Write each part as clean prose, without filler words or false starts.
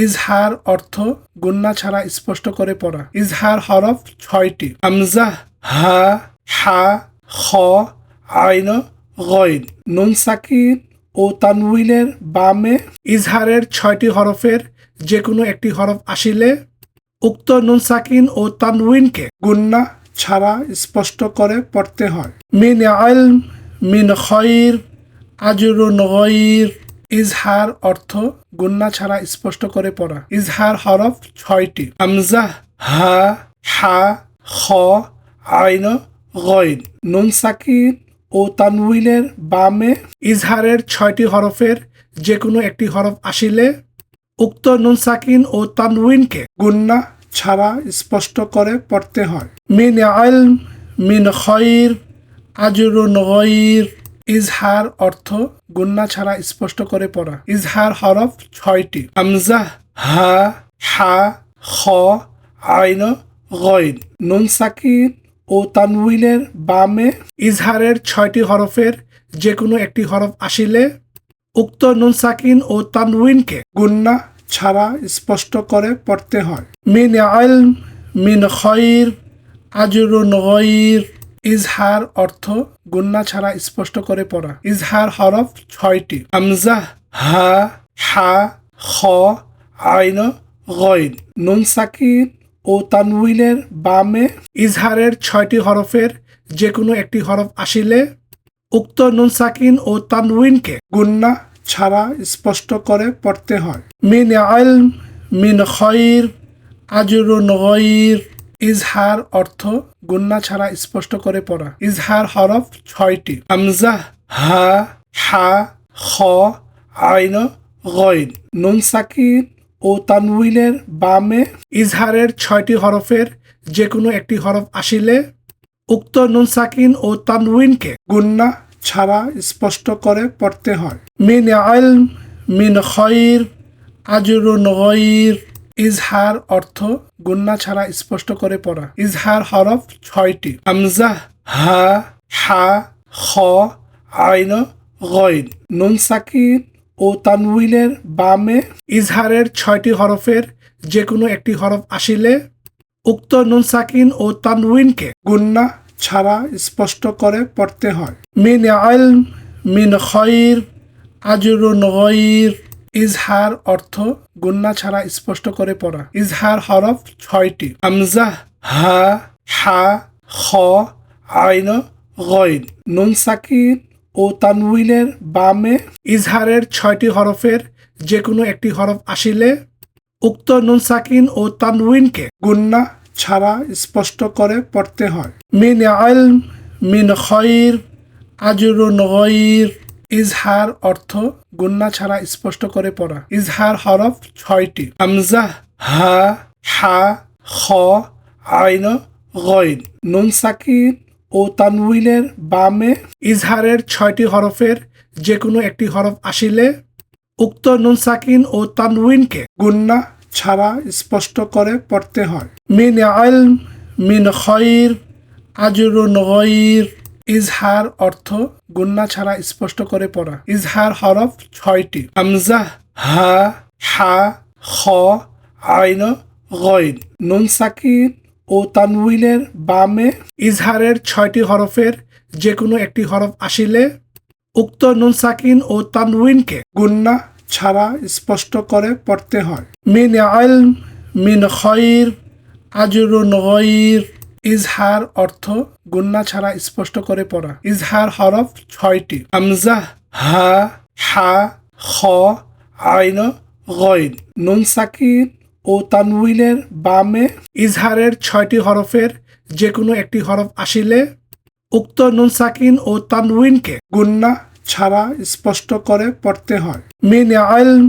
ইজহার অর্থ গুন্না ছাড়া স্পষ্ট করে পড়া। ইজহার হরফ ৬টি। হামজা, হা, হা, খ, আইন, গইন। নুন সাকিন ও তানউইনের বামে ইজহারের ৬টি হরফের যে কোনো একটি হরফ আসিলে উক্ত নুন সাকিন ও তানউইনকে গুন্না ছাড়া স্পষ্ট করে পড়তে হয়। মিন ইলম, মিন খৈর, আজরুন গইর। ইজহার অর্থ গুন্না ছাড়া স্পষ্ট করে পড়া। ইজহার হরফ ৬টি। হামজা, হা, হা, খ, আইন, গইন। নুন সাকিন ও তানউইনের বামে ইজহারের ৬টি হরফের যে কোনো একটি হরফ আসিলে উক্ত নুন সাকিন ও তানউইনকে গুন্না ছাড়া স্পষ্ট করে পড়তে হয়। মিন ইলম, মিন খৈর, আজরুন গইর। ইজহার অর্থ গুন্না ছাড়া স্পষ্ট করে পড়া। ইজহার হরফ ৬টি। হামজা, হা, হা, খ, আইন, গইন। নুন সাকিন ও তানউইনের বামে ইজহারের ৬টি হরফের যে কোনো একটি হরফ আসিলে উক্ত নুন সাকিন ও তানউইনকে গুন্না ছাড়া স্পষ্ট করে পড়তে হয়। মিন ইলম, মিন খৈর, আজরুন গইর। ইজহার অর্থ গুন্না ছাড়া স্পষ্ট করে পড়া। ইজহার হরফ ৬টি। হামজা, হা, হা, খ, আইন, গইন। নুন সাকিন ও তানউইনের বামে ইজহারের ৬টি হরফের যে কোনো একটি হরফ আসিলে উক্ত নুন সাকিন ও তানউইনকে গুন্না ছাড়া স্পষ্ট করে পড়তে হয়। মিন ইলম, মিন খৈর, আজরুন গইর। ইজহার অর্থ গুন্না ছাড়া স্পষ্ট করে পড়া। ইজহার হরফ ৬টি। হামজা, হা, হা, খ, আইন, গইন। নুন সাকিন ও তানউইনের বামে ইজহারের ৬টি হরফের যে কোনো একটি হরফ আসিলে উক্ত নুন সাকিন ও তানউইনকে গুন্না ছাড়া স্পষ্ট করে পড়তে হয়। মিন ইলম, মিন খৈর, আজরুন গইর। ইজহার অর্থ গুন্না ছাড়া স্পষ্ট করে পড়া। ইজহার হরফ ৬টি। হামজা, হা, হা, খ, আইন, গইন। নুন সাকিন ও তানউইনের বামে ইজহারের ৬টি হরফের যে কোনো একটি হরফ আসিলে উক্ত নুন সাকিন ও তানউইনকে গুন্না ছাড়া স্পষ্ট করে পড়তে হয়। মিন ইলম, মিন খৈর, আজরুন গইর। ইজহার অর্থ গুন্না ছাড়া স্পষ্ট করে পড়া। ইজহার হরফ ৬টি। হামজা, হা, হা, খ, আইন, গইন। নুন সাকিন ও তানউইনের বামে ইজহারের ৬টি হরফের যে কোনো একটি হরফ আসিলে উক্ত নুন সাকিন ও তানউইনকে গুন্না ছাড়া স্পষ্ট করে পড়তে হয়। মিন ইলম, মিন খৈর, আজরুন গইর। ইজহার অর্থ গুন্না ছাড়া স্পষ্ট করে পড়া। ইজহার হরফ ৬টি। হামজা, হা, হা, খ, আইন, গইন। নুন সাকিন ও তানউইনের বামে ইজহারের ৬টি হরফের যে কোনো একটি হরফ আসিলে উক্ত নুন সাকিন ও তানউইনকে গুন্না ছাড়া স্পষ্ট করে পড়তে হয়। মিন ইলম, মিন খৈর, আজরুন গইর। ইজহার অর্থ গুন্না ছাড়া স্পষ্ট করে পড়া। ইজহার হরফ ৬টি। হামজা, হা, হা, খ, আইন, গইন। নুন সাকিন ও তানউইনের বামে ইজহারের ৬টি হরফের যে কোনো একটি হরফ আসিলে উক্ত নুন সাকিন ও তানউইনকে গুন্না ছাড়া স্পষ্ট করে পড়তে হয়। মিন ইলম, মিন খৈর, আজরুন গইর। ইজহার অর্থ গুন্না ছাড়া স্পষ্ট করে পড়া। ইজহার হরফ ৬টি। হামজা, হা, হা, খ, আইন, গইন। নুন সাকিন ও তানউইনের বামে ইজহারের ৬টি হরফের যে কোনো একটি হরফ আসিলে উক্ত নুন সাকিন ও তানউইনকে গুন্না ছাড়া স্পষ্ট করে পড়তে হয়। মিন ইলম,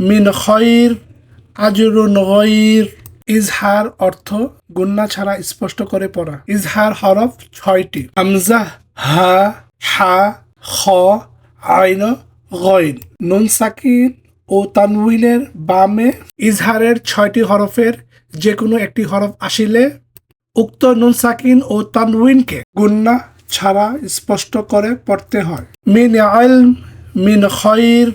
মিন খৈর, আজরুন গইর। ইজহার অর্থ গুন্না ছাড়া স্পষ্ট করে পড়া। ইজহার হরফ ৬টি। হামজা, হা, হা, খ, আইন, গইন। নুন সাকিন ও তানউইনের বামে ইজহারের ৬টি হরফের যে কোনো একটি হরফ আসিলে উক্ত নুন সাকিন ও তানউইনকে গুন্না ছাড়া স্পষ্ট করে পড়তে হয়। মিন ইলম, মিন খৈর,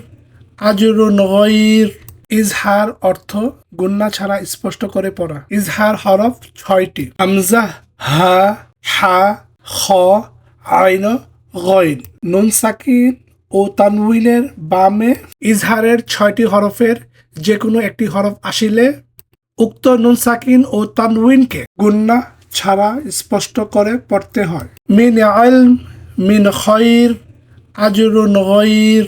আজরুন গইর। ইজহার অর্থ গুন্না ছাড়া স্পষ্ট করে পড়া। ইজহার হরফ 6টি। হামজা, হা, হা, খ, আইন, গইন। নুন সাকিন ও তানউইনের বামে ইজহারের 6টি হরফের যে কোনো একটি হরফ আসিলে উক্ত নুন সাকিন ও তানউইনকে গুন্না ছাড়া স্পষ্ট করে পড়তে হয়। মিন ইলম, মিন খৈর, আজরুন গইর।